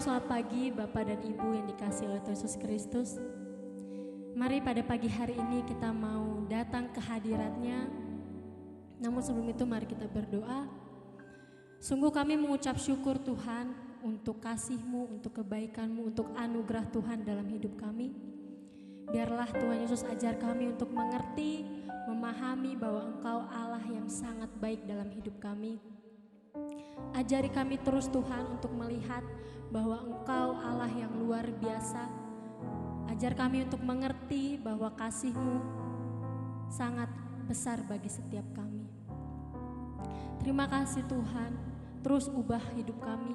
selamat pagi Bapak dan Ibu yang dikasihi oleh Tuhan Yesus Kristus. Mari pada pagi hari ini kita mau datang ke hadirat-Nya. Namun sebelum itu mari kita berdoa. Sungguh kami mengucap syukur Tuhan untuk kasih-Mu, untuk kebaikan-Mu, untuk anugerah Tuhan dalam hidup kami. Biarlah Tuhan Yesus ajar kami untuk mengerti, memahami bahwa Engkau Allah yang sangat baik dalam hidup kami. Ajari kami terus Tuhan untuk melihat bahwa Engkau Allah yang luar biasa. Ajar kami untuk mengerti bahwa kasih-Mu sangat besar bagi setiap kami. Terima kasih Tuhan, terus ubah hidup kami,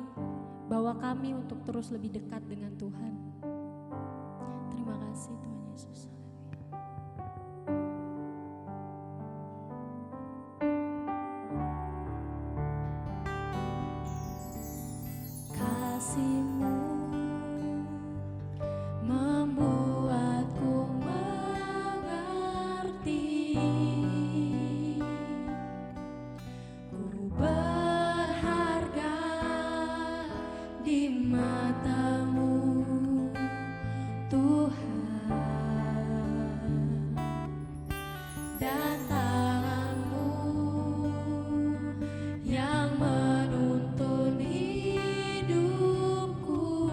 bawa kami untuk terus lebih dekat dengan Tuhan. Terima kasih Tuhan Yesus. Kasih-Mu membuatku mengerti, ku berharga di mata-Mu Tuhan, dan tangan-Mu yang menuntun hidupku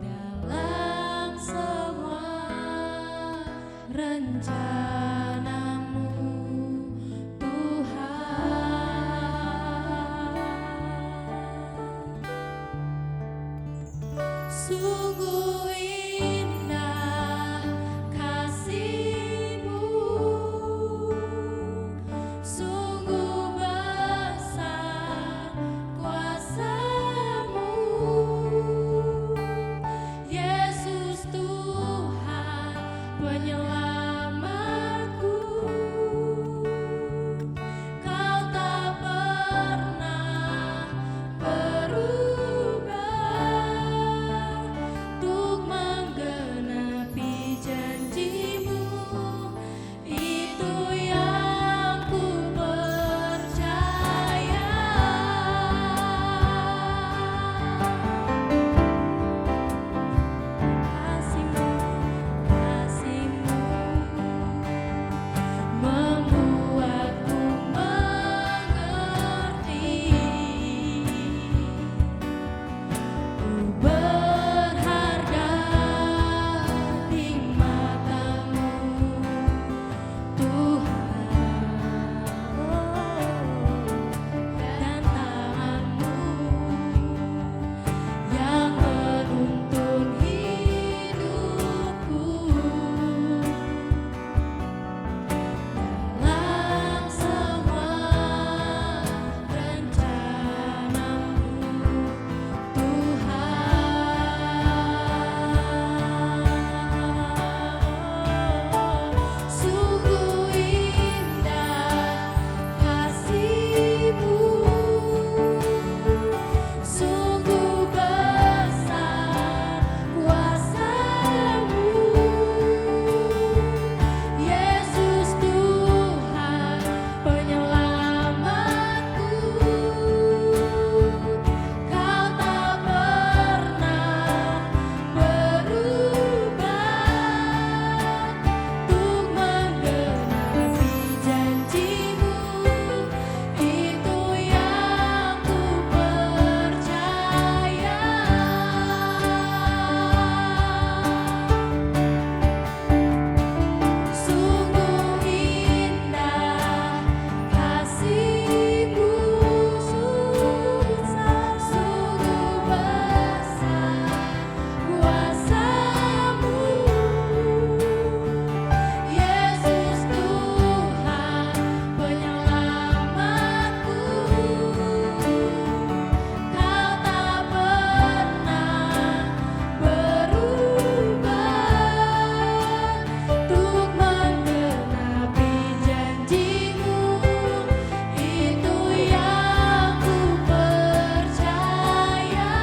dalam semua rencana-Mu Tuhan. Sungguh indah kasih-Mu, sungguh besar kuasa-Mu, Yesus Tuhan penyelamatku. Kau tak pernah berubah untuk menggenapi janji-Mu, itu yang ku percaya. Kasih-Mu, kasih-Mu membuatku mengerti, ku berharga di mata-Mu Tuhan, dan tangan-Mu yang menuntun hidupku dalam semua rencana-Mu Tuhan. Sungguh indah kasih-Mu, sungguh besar kuasa-Mu, Yesus Tuhan penyelamatku. Kau tak pernah berubah untuk menggenapi janji-Mu, itu yang ku percaya. Sungguh indah kasih-Mu, sungguh besar kuasa-Mu, Yesus Tuhan penyelamatku. Kau tak pernah berubah untuk menggenapi janji-Mu, itu yang ku percaya.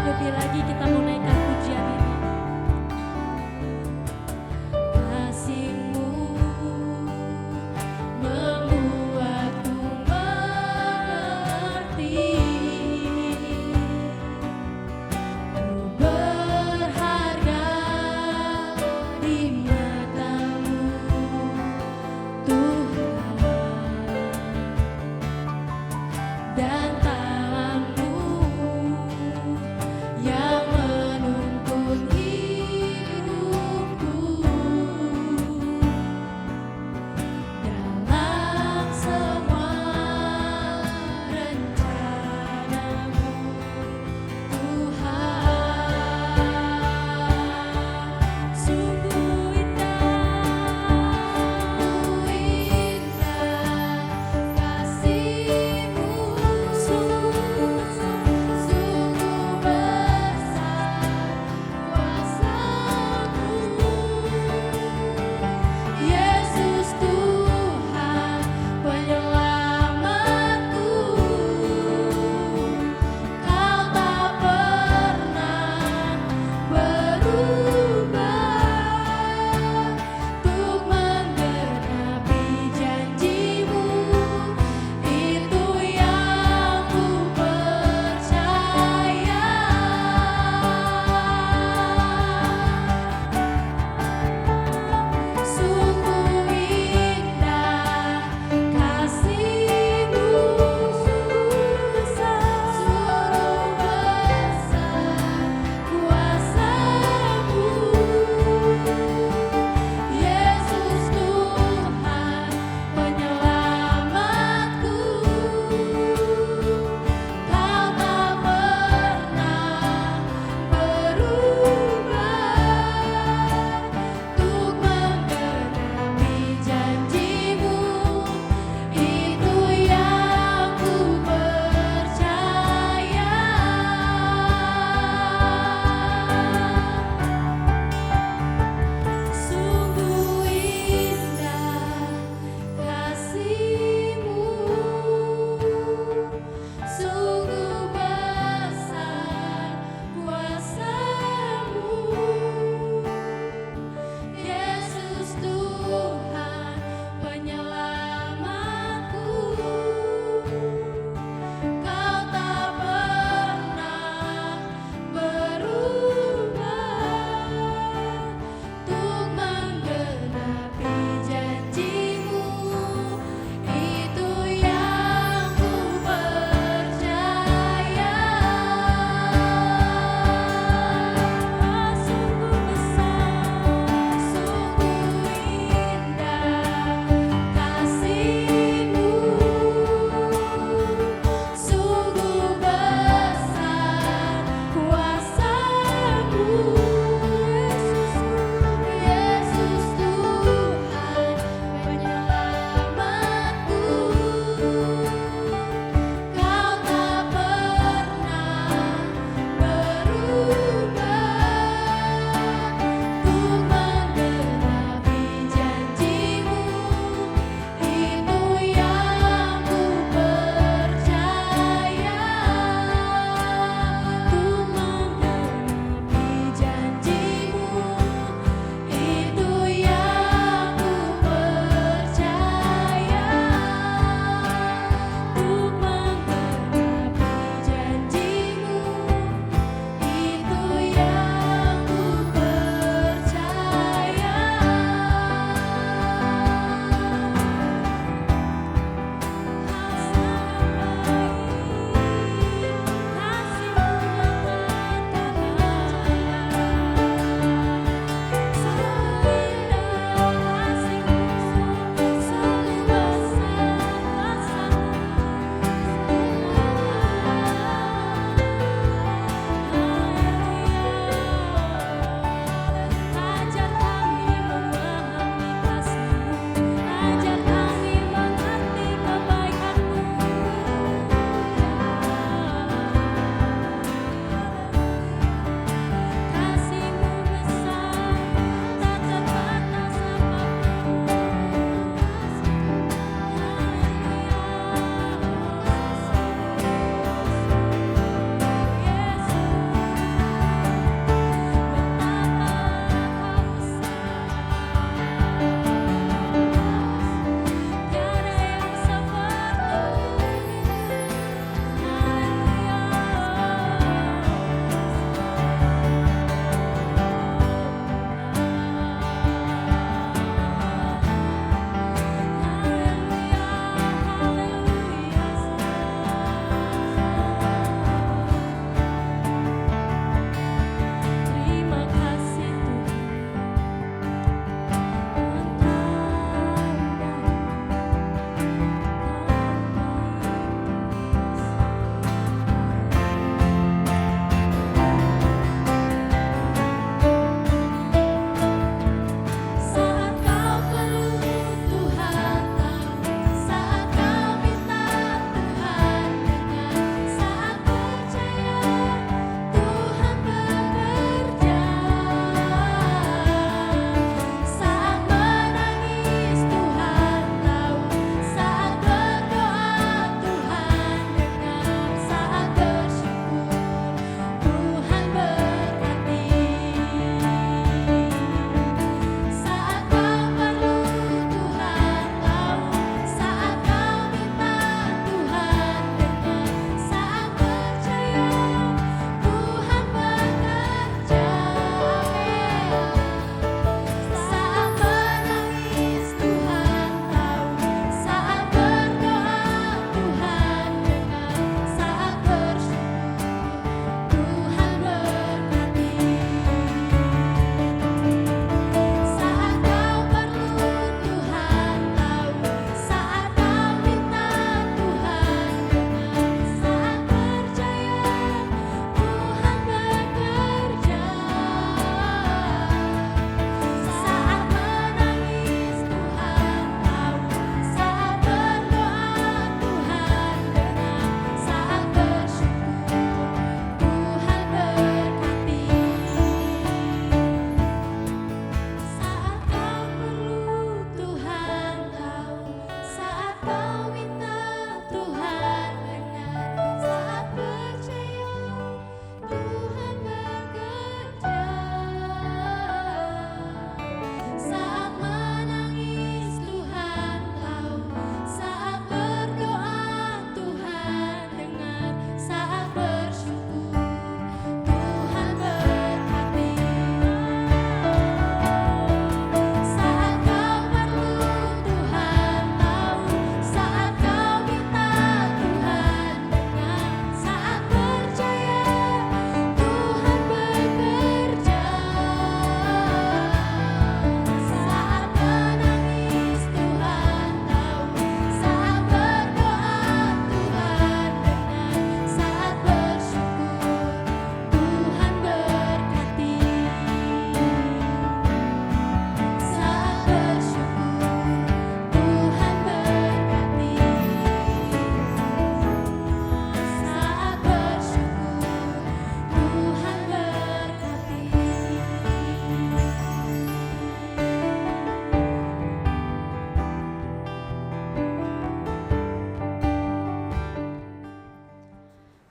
Lebih lagi kita mau naikkan pujian ini. Kasih-Mu membuatku mengerti,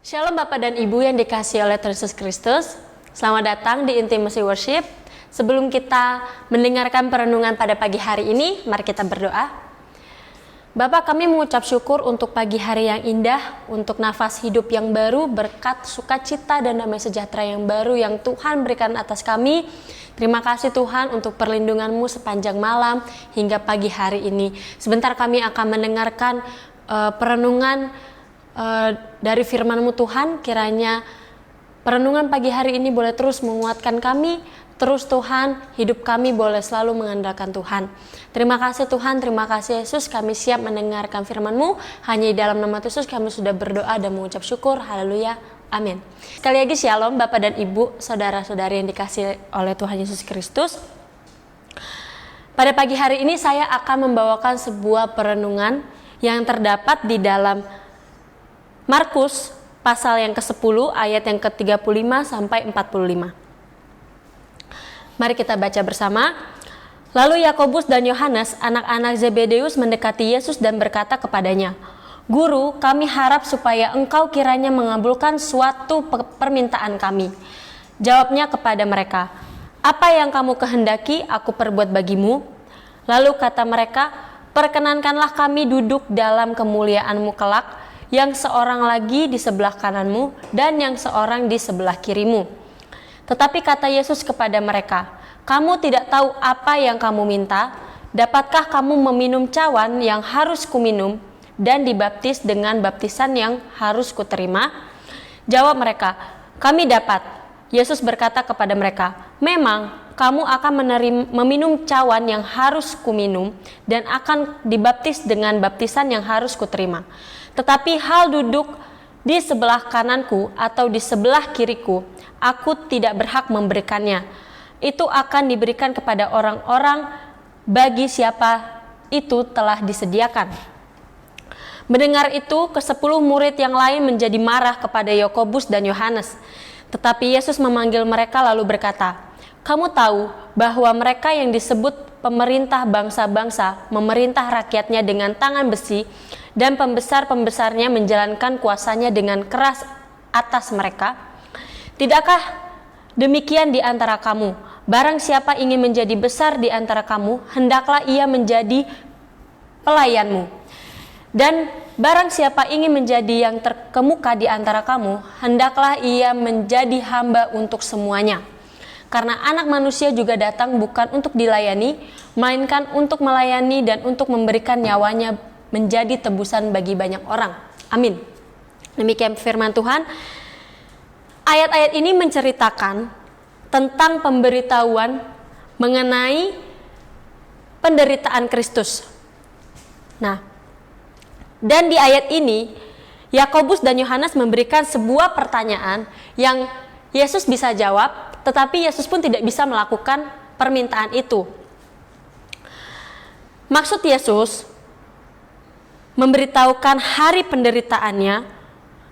Shalom Bapak dan Ibu yang dikasihi oleh Tuhan Yesus Kristus. Selamat datang di Intimacy Worship. Sebelum kita mendengarkan perenungan pada pagi hari ini, mari kita berdoa. Bapak, kami mengucap syukur untuk pagi hari yang indah, untuk nafas hidup yang baru, berkat sukacita dan damai sejahtera yang baru yang Tuhan berikan atas kami. Terima kasih Tuhan untuk perlindungan-Mu sepanjang malam hingga pagi hari ini. Sebentar kami akan mendengarkan perenungan dari firman-Mu Tuhan. Kiranya perenungan pagi hari ini boleh terus menguatkan kami. Terus Tuhan, hidup kami boleh selalu mengandalkan Tuhan. Terima kasih Tuhan, terima kasih Yesus. Kami siap mendengarkan firman-Mu. Hanya di dalam nama Yesus kami sudah berdoa dan mengucap syukur. Haleluya. Amin. Sekali lagi shalom Bapak dan Ibu, saudara-saudari yang dikasihi oleh Tuhan Yesus Kristus. Pada pagi hari ini saya akan membawakan sebuah perenungan yang terdapat di dalam Markus pasal yang ke-10 ayat yang ke-35 sampai 45. Mari kita baca bersama. Lalu Yakobus dan Yohanes, anak-anak Zebedeus, mendekati Yesus dan berkata kepadanya, Guru, kami harap supaya engkau kiranya mengabulkan suatu permintaan kami. Jawabnya kepada mereka, apa yang kamu kehendaki aku perbuat bagimu? Lalu kata mereka, perkenankanlah kami duduk dalam kemuliaan-Mu kelak, yang seorang lagi di sebelah kananmu dan yang seorang di sebelah kirimu. Tetapi kata Yesus kepada mereka, kamu tidak tahu apa yang kamu minta. Dapatkah kamu meminum cawan yang harus kuminum dan dibaptis dengan baptisan yang harus kuterima? Jawab mereka, kami dapat. Yesus berkata kepada mereka, memang kamu akan meminum cawan yang harus kuminum dan akan dibaptis dengan baptisan yang harus kuterima. Tetapi hal duduk di sebelah kananku atau di sebelah kiriku, aku tidak berhak memberikannya. Itu akan diberikan kepada orang-orang bagi siapa itu telah disediakan. Mendengar itu, ke-10 murid yang lain menjadi marah kepada Yakobus dan Yohanes. Tetapi Yesus memanggil mereka lalu berkata, kamu tahu bahwa mereka yang disebut pemerintah bangsa-bangsa memerintah rakyatnya dengan tangan besi, dan pembesar-pembesarnya menjalankan kuasanya dengan keras atas mereka. Tidakkah demikian di antara kamu? Barang siapa ingin menjadi besar di antara kamu, hendaklah ia menjadi pelayanmu. Dan barang siapa ingin menjadi yang terkemuka di antara kamu, hendaklah ia menjadi hamba untuk semuanya. Karena anak manusia juga datang bukan untuk dilayani, melainkan untuk melayani dan untuk memberikan nyawanya menjadi tebusan bagi banyak orang. Amin. Demikian firman Tuhan. Ayat-ayat ini menceritakan tentang pemberitahuan mengenai penderitaan Kristus. Nah, dan di ayat ini, Yakobus dan Yohanes memberikan sebuah pertanyaan yang Yesus bisa jawab, tetapi Yesus pun tidak bisa melakukan permintaan itu. Maksud Yesus memberitahukan hari penderitaannya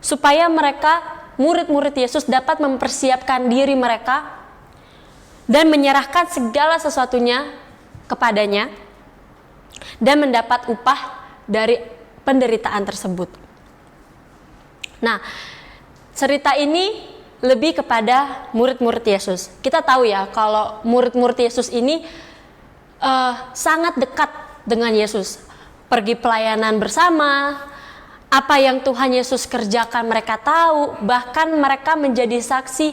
supaya mereka, murid-murid Yesus, dapat mempersiapkan diri mereka dan menyerahkan segala sesuatunya kepadanya dan mendapat upah dari penderitaan tersebut. Nah, cerita ini lebih kepada murid-murid Yesus. Kita tahu ya kalau murid-murid Yesus ini sangat dekat dengan Yesus. Pergi pelayanan bersama, apa yang Tuhan Yesus kerjakan mereka tahu, bahkan mereka menjadi saksi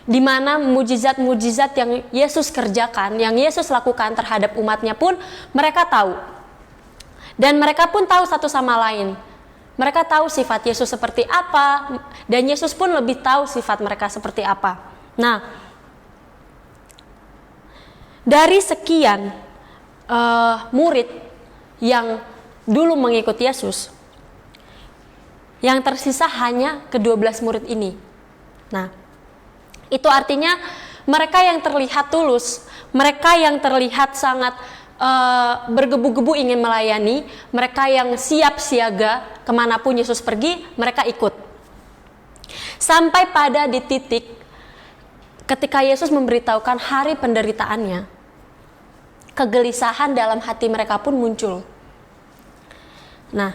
di mana mujizat-mujizat yang Yesus kerjakan, yang Yesus lakukan terhadap umatnya pun mereka tahu. Dan mereka pun tahu satu sama lain. Mereka tahu sifat Yesus seperti apa, dan Yesus pun lebih tahu sifat mereka seperti apa. Nah, dari sekian murid yang dulu mengikut Yesus, yang tersisa hanya ke-12 murid ini. Nah, itu artinya mereka yang terlihat tulus, mereka yang terlihat sangat bergebu-gebu ingin melayani, mereka yang siap siaga kemanapun Yesus pergi, mereka ikut. Sampai pada di titik ketika Yesus memberitahukan hari penderitaannya, kegelisahan dalam hati mereka pun muncul. Nah,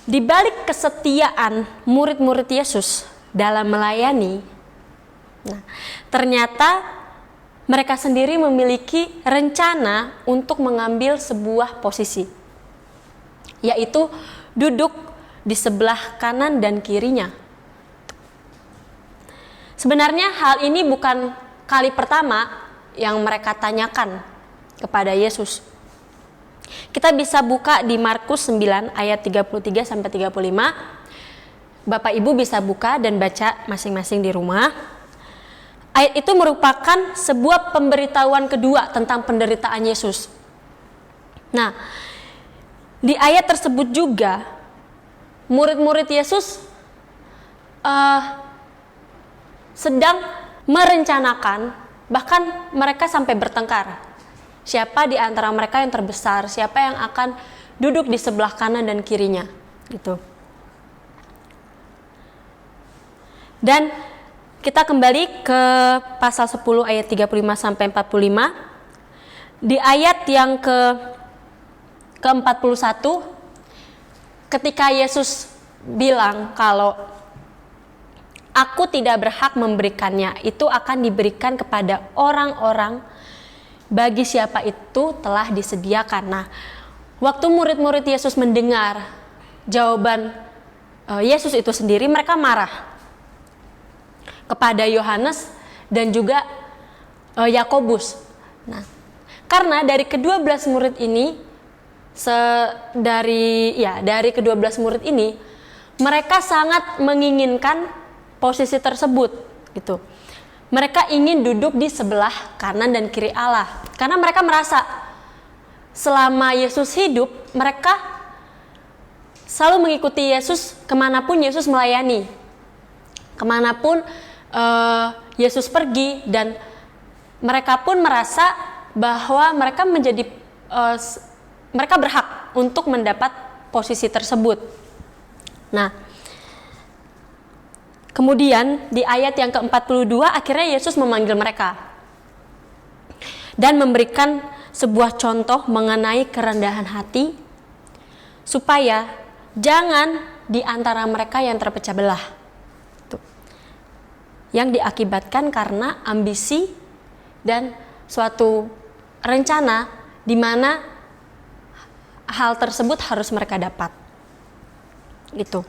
Di balik kesetiaan murid-murid Yesus dalam melayani, nah, ternyata mereka sendiri memiliki rencana untuk mengambil sebuah posisi, yaitu duduk di sebelah kanan dan kirinya. Sebenarnya hal ini bukan kali pertama yang mereka tanyakan kepada Yesus. Kita bisa buka di Markus 9 ayat 33 sampai 35. Bapak Ibu bisa buka dan baca masing-masing di rumah. Ayat itu merupakan sebuah pemberitahuan kedua tentang penderitaan Yesus. Nah, di ayat tersebut juga murid-murid Yesus sedang merencanakan, bahkan mereka sampai bertengkar. Siapa di antara mereka yang terbesar, siapa yang akan duduk di sebelah kanan dan kirinya, gitu. Dan kita kembali ke pasal 10 ayat 35 sampai 45. Di ayat yang ke-41, ketika Yesus bilang kalau aku tidak berhak memberikannya, itu akan diberikan kepada orang-orang bagi siapa itu telah disediakan. Nah, waktu murid-murid Yesus mendengar jawaban Yesus itu sendiri, mereka marah kepada Yohanes dan juga Yakobus. Nah, karena dari ke-12 murid ini, dari ke-12 murid ini, mereka sangat menginginkan posisi tersebut, gitu. Mereka ingin duduk di sebelah kanan dan kiri Allah. Karena mereka merasa selama Yesus hidup, mereka selalu mengikuti Yesus kemanapun Yesus melayani. Kemanapun Yesus pergi, dan mereka pun merasa bahwa mereka mereka berhak untuk mendapat posisi tersebut. Nah, kemudian di ayat yang ke-42 akhirnya Yesus memanggil mereka dan memberikan sebuah contoh mengenai kerendahan hati, supaya jangan di antara mereka yang terpecah belah, yang diakibatkan karena ambisi dan suatu rencana di mana hal tersebut harus mereka dapat, gitu.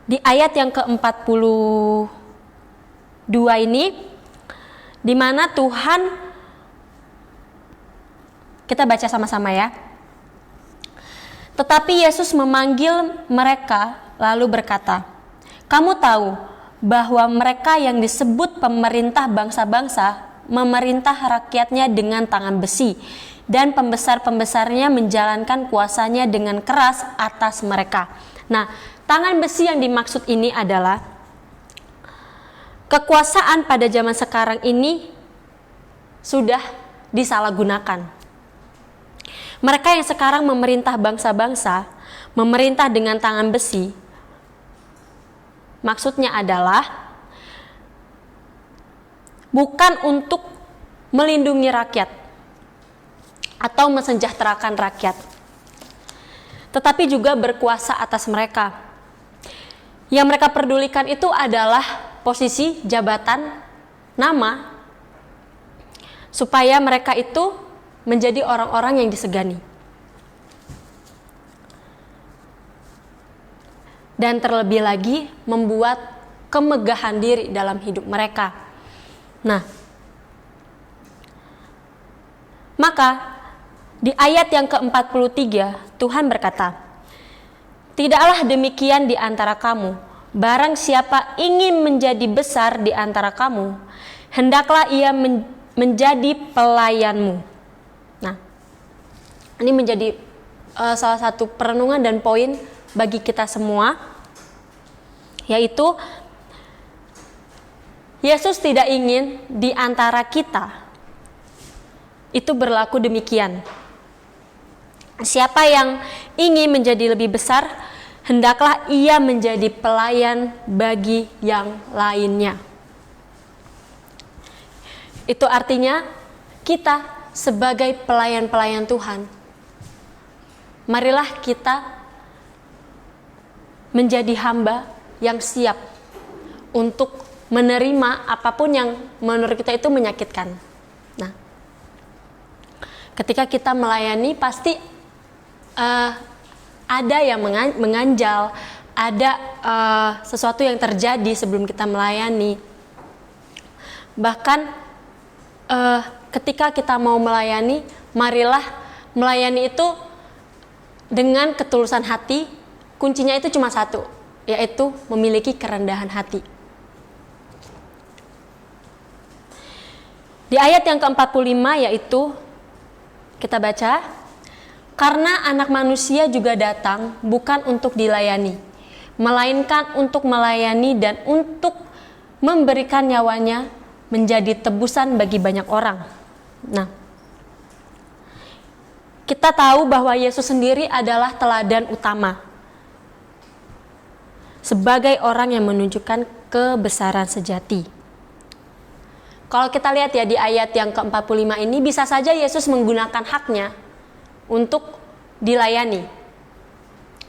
Di ayat yang ke-42 ini, di mana Tuhan, kita baca sama-sama ya. Tetapi Yesus memanggil mereka lalu berkata, kamu tahu bahwa mereka yang disebut pemerintah bangsa-bangsa memerintah rakyatnya dengan tangan besi, dan pembesar-pembesarnya menjalankan kuasanya dengan keras atas mereka. Nah, tangan besi yang dimaksud ini adalah kekuasaan pada zaman sekarang ini sudah disalahgunakan. Mereka yang sekarang memerintah bangsa-bangsa, memerintah dengan tangan besi, maksudnya adalah bukan untuk melindungi rakyat atau mesejahterakan rakyat, tetapi juga berkuasa atas mereka. Yang mereka pedulikan itu adalah posisi, jabatan, nama, supaya mereka itu menjadi orang-orang yang disegani. Dan terlebih lagi membuat kemegahan diri dalam hidup mereka. Nah, maka di ayat yang ke-43 Tuhan berkata, tidaklah demikian di antara kamu. Barang siapa ingin menjadi besar di antara kamu, hendaklah ia menjadi pelayanmu. Nah, ini menjadi salah satu perenungan dan poin bagi kita semua, yaitu Yesus tidak ingin di antara kita itu berlaku demikian. Siapa yang ingin menjadi lebih besar, hendaklah ia menjadi pelayan bagi yang lainnya. Itu artinya kita sebagai pelayan-pelayan Tuhan marilah kita menjadi hamba yang siap untuk menerima apapun yang menurut kita itu menyakitkan. Nah, ketika kita melayani pasti ada yang menganjal, ada sesuatu yang terjadi sebelum kita melayani. Bahkan ketika kita mau melayani, marilah melayani itu dengan ketulusan hati. Kuncinya itu cuma satu, yaitu memiliki kerendahan hati. Di ayat yang ke-45 yaitu kita baca, karena anak manusia juga datang bukan untuk dilayani, melainkan untuk melayani dan untuk memberikan nyawanya menjadi tebusan bagi banyak orang. Nah, kita tahu bahwa Yesus sendiri adalah teladan utama sebagai orang yang menunjukkan kebesaran sejati. Kalau kita lihat ya di ayat yang ke-45 ini, bisa saja Yesus menggunakan haknya untuk dilayani.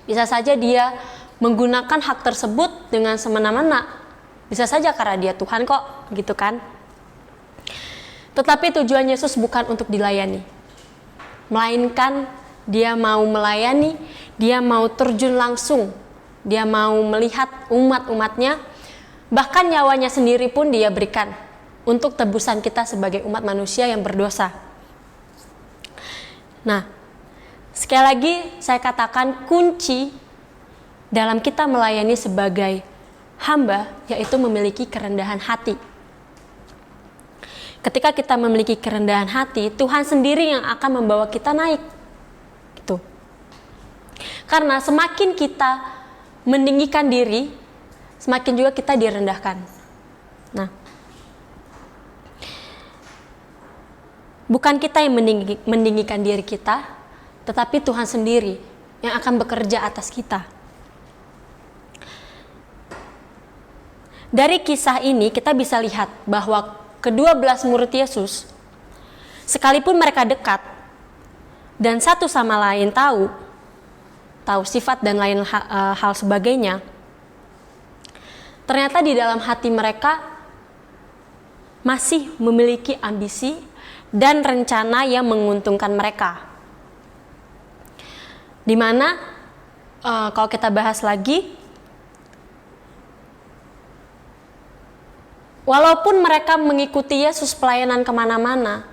Bisa saja dia menggunakan hak tersebut dengan semena-mena. Bisa saja karena dia Tuhan kok, gitu kan. Tetapi tujuan Yesus bukan untuk dilayani, melainkan dia mau melayani, dia mau terjun langsung, dia mau melihat umat-umatnya, bahkan nyawanya sendiri pun dia berikan untuk tebusan kita sebagai umat manusia yang berdosa. Nah, sekali lagi saya katakan kunci dalam kita melayani sebagai hamba yaitu memiliki kerendahan hati. Ketika kita memiliki kerendahan hati, Tuhan sendiri yang akan membawa kita naik. Gitu. Karena semakin kita meninggikan diri, semakin juga kita direndahkan. Nah, bukan kita yang meninggikan diri kita, tetapi Tuhan sendiri yang akan bekerja atas kita. Dari kisah ini kita bisa lihat bahwa ke-12 murid Yesus, sekalipun mereka dekat dan satu sama lain tahu sifat dan lain hal sebagainya, ternyata di dalam hati mereka masih memiliki ambisi dan rencana yang menguntungkan mereka. Dimana kalau kita bahas lagi, walaupun mereka mengikuti Yesus pelayanan kemana-mana,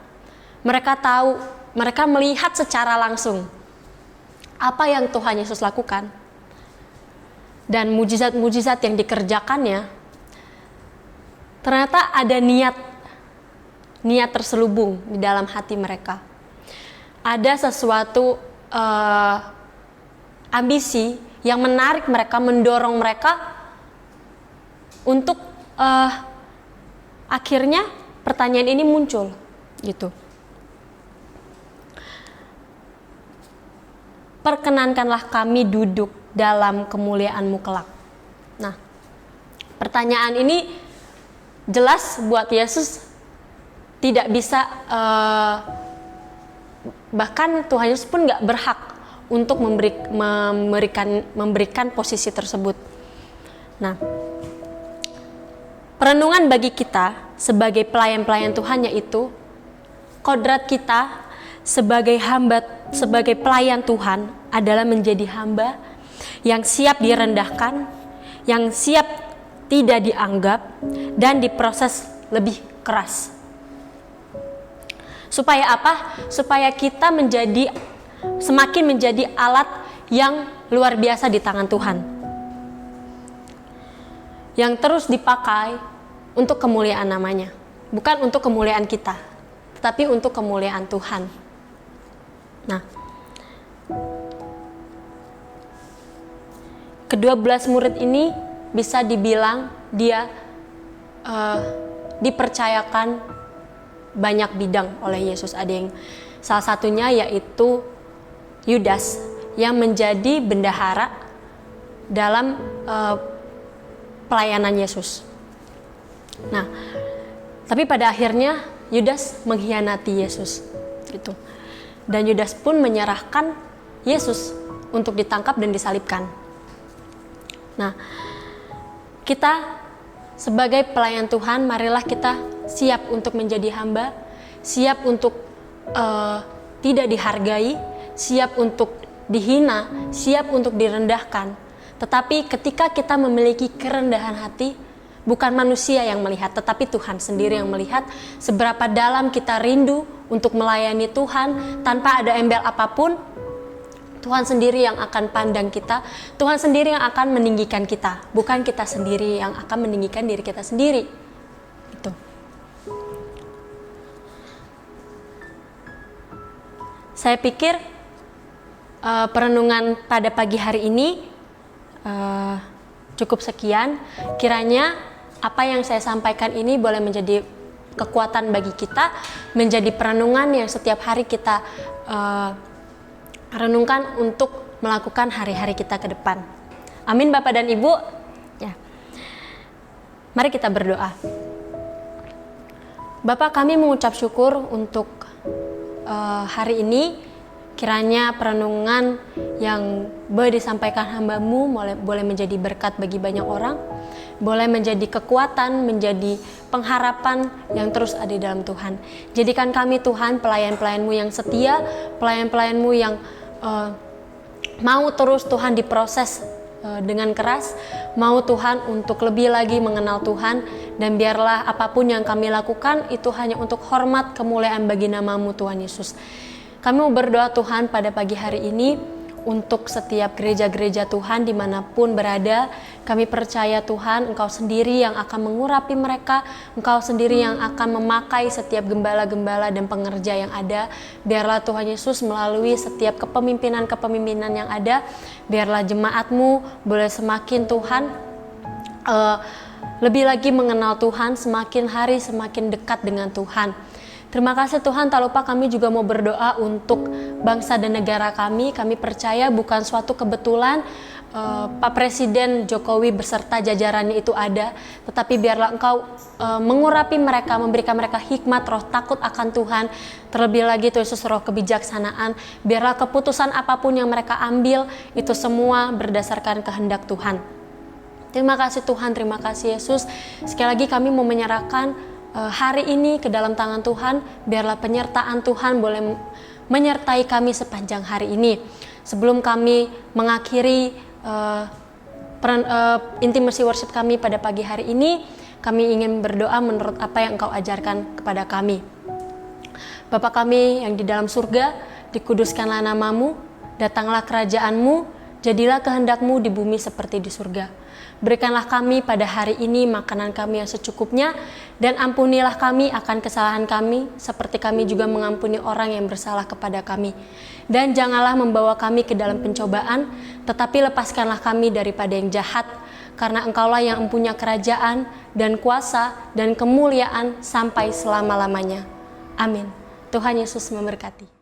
mereka tahu, mereka melihat secara langsung apa yang Tuhan Yesus lakukan dan mujizat-mujizat yang dikerjakannya. Ternyata ada niat terselubung di dalam hati mereka. Ada sesuatu ambisi yang menarik mereka, mendorong mereka untuk akhirnya pertanyaan ini muncul, gitu. Perkenankanlah kami duduk dalam kemuliaan-Mu kelak. Nah, pertanyaan ini jelas buat Yesus tidak bisa, bahkan Tuhan Yesus pun gak berhak untuk memberikan posisi tersebut. Nah, perenungan bagi kita sebagai pelayan-pelayan Tuhan yaitu kodrat kita sebagai hamba, sebagai pelayan Tuhan adalah menjadi hamba yang siap direndahkan, yang siap tidak dianggap dan diproses lebih keras. Supaya apa? Supaya kita semakin menjadi alat yang luar biasa di tangan Tuhan, yang terus dipakai untuk kemuliaan namanya, bukan untuk kemuliaan kita, tetapi untuk kemuliaan Tuhan. Nah, ke-12 murid ini bisa dibilang dia dipercayakan banyak bidang oleh Yesus. Ada yang salah satunya yaitu Yudas yang menjadi bendahara dalam pelayanan Yesus. Nah, tapi pada akhirnya Yudas mengkhianati Yesus, gitu. Dan Yudas pun menyerahkan Yesus untuk ditangkap dan disalibkan. Nah, kita sebagai pelayan Tuhan, marilah kita siap untuk menjadi hamba, siap untuk tidak dihargai, siap untuk dihina, siap untuk direndahkan. Tetapi ketika kita memiliki kerendahan hati, bukan manusia yang melihat, tetapi Tuhan sendiri yang melihat seberapa dalam kita rindu untuk melayani Tuhan tanpa ada embel apapun. Tuhan sendiri yang akan pandang kita, Tuhan sendiri yang akan meninggikan kita, bukan kita sendiri yang akan meninggikan diri kita sendiri. Itu. Saya pikir perenungan pada pagi hari ini cukup sekian. Kiranya apa yang saya sampaikan ini boleh menjadi kekuatan bagi kita, menjadi perenungan yang setiap hari kita renungkan untuk melakukan hari-hari kita ke depan. Amin Bapak dan Ibu. Ya. Mari kita berdoa. Bapak, kami mengucap syukur untuk hari ini. Kiranya perenungan yang boleh disampaikan hamba-Mu boleh menjadi berkat bagi banyak orang, boleh menjadi kekuatan, menjadi pengharapan yang terus ada di dalam Tuhan. Jadikan kami Tuhan pelayan-pelayan-Mu yang setia, pelayan-pelayan-Mu yang mau terus Tuhan diproses dengan keras, mau Tuhan untuk lebih lagi mengenal Tuhan, dan biarlah apapun yang kami lakukan itu hanya untuk hormat kemuliaan bagi nama-Mu Tuhan Yesus. Kami mau berdoa Tuhan pada pagi hari ini untuk setiap gereja-gereja Tuhan dimanapun berada. Kami percaya Tuhan Engkau sendiri yang akan mengurapi mereka, Engkau sendiri yang akan memakai setiap gembala-gembala dan pengerja yang ada. Biarlah Tuhan Yesus melalui setiap kepemimpinan yang ada, biarlah jemaat-Mu boleh semakin Tuhan lebih lagi mengenal Tuhan, semakin hari semakin dekat dengan Tuhan. Terima kasih Tuhan, tak lupa kami juga mau berdoa untuk bangsa dan negara kami. Kami percaya bukan suatu kebetulan Pak Presiden Jokowi beserta jajarannya itu ada, tetapi biarlah Engkau mengurapi mereka, memberikan mereka hikmat, roh takut akan Tuhan, terlebih lagi Tuhan Yesus roh kebijaksanaan. Biarlah keputusan apapun yang mereka ambil itu semua berdasarkan kehendak Tuhan. Terima kasih Tuhan, terima kasih Yesus. Sekali lagi kami mau menyerahkan hari ini ke dalam tangan Tuhan. Biarlah penyertaan Tuhan boleh menyertai kami sepanjang hari ini. Sebelum kami mengakhiri intimacy worship kami pada pagi hari ini, kami ingin berdoa menurut apa yang Engkau ajarkan kepada kami. Bapa kami yang di dalam surga, dikuduskanlah nama-Mu, datanglah kerajaan-Mu, jadilah kehendak-Mu di bumi seperti di surga. Berikanlah kami pada hari ini makanan kami yang secukupnya, dan ampunilah kami akan kesalahan kami, seperti kami juga mengampuni orang yang bersalah kepada kami. Dan janganlah membawa kami ke dalam pencobaan, tetapi lepaskanlah kami daripada yang jahat, karena Engkaulah yang mempunyai kerajaan, dan kuasa, dan kemuliaan sampai selama-lamanya. Amin. Tuhan Yesus memberkati.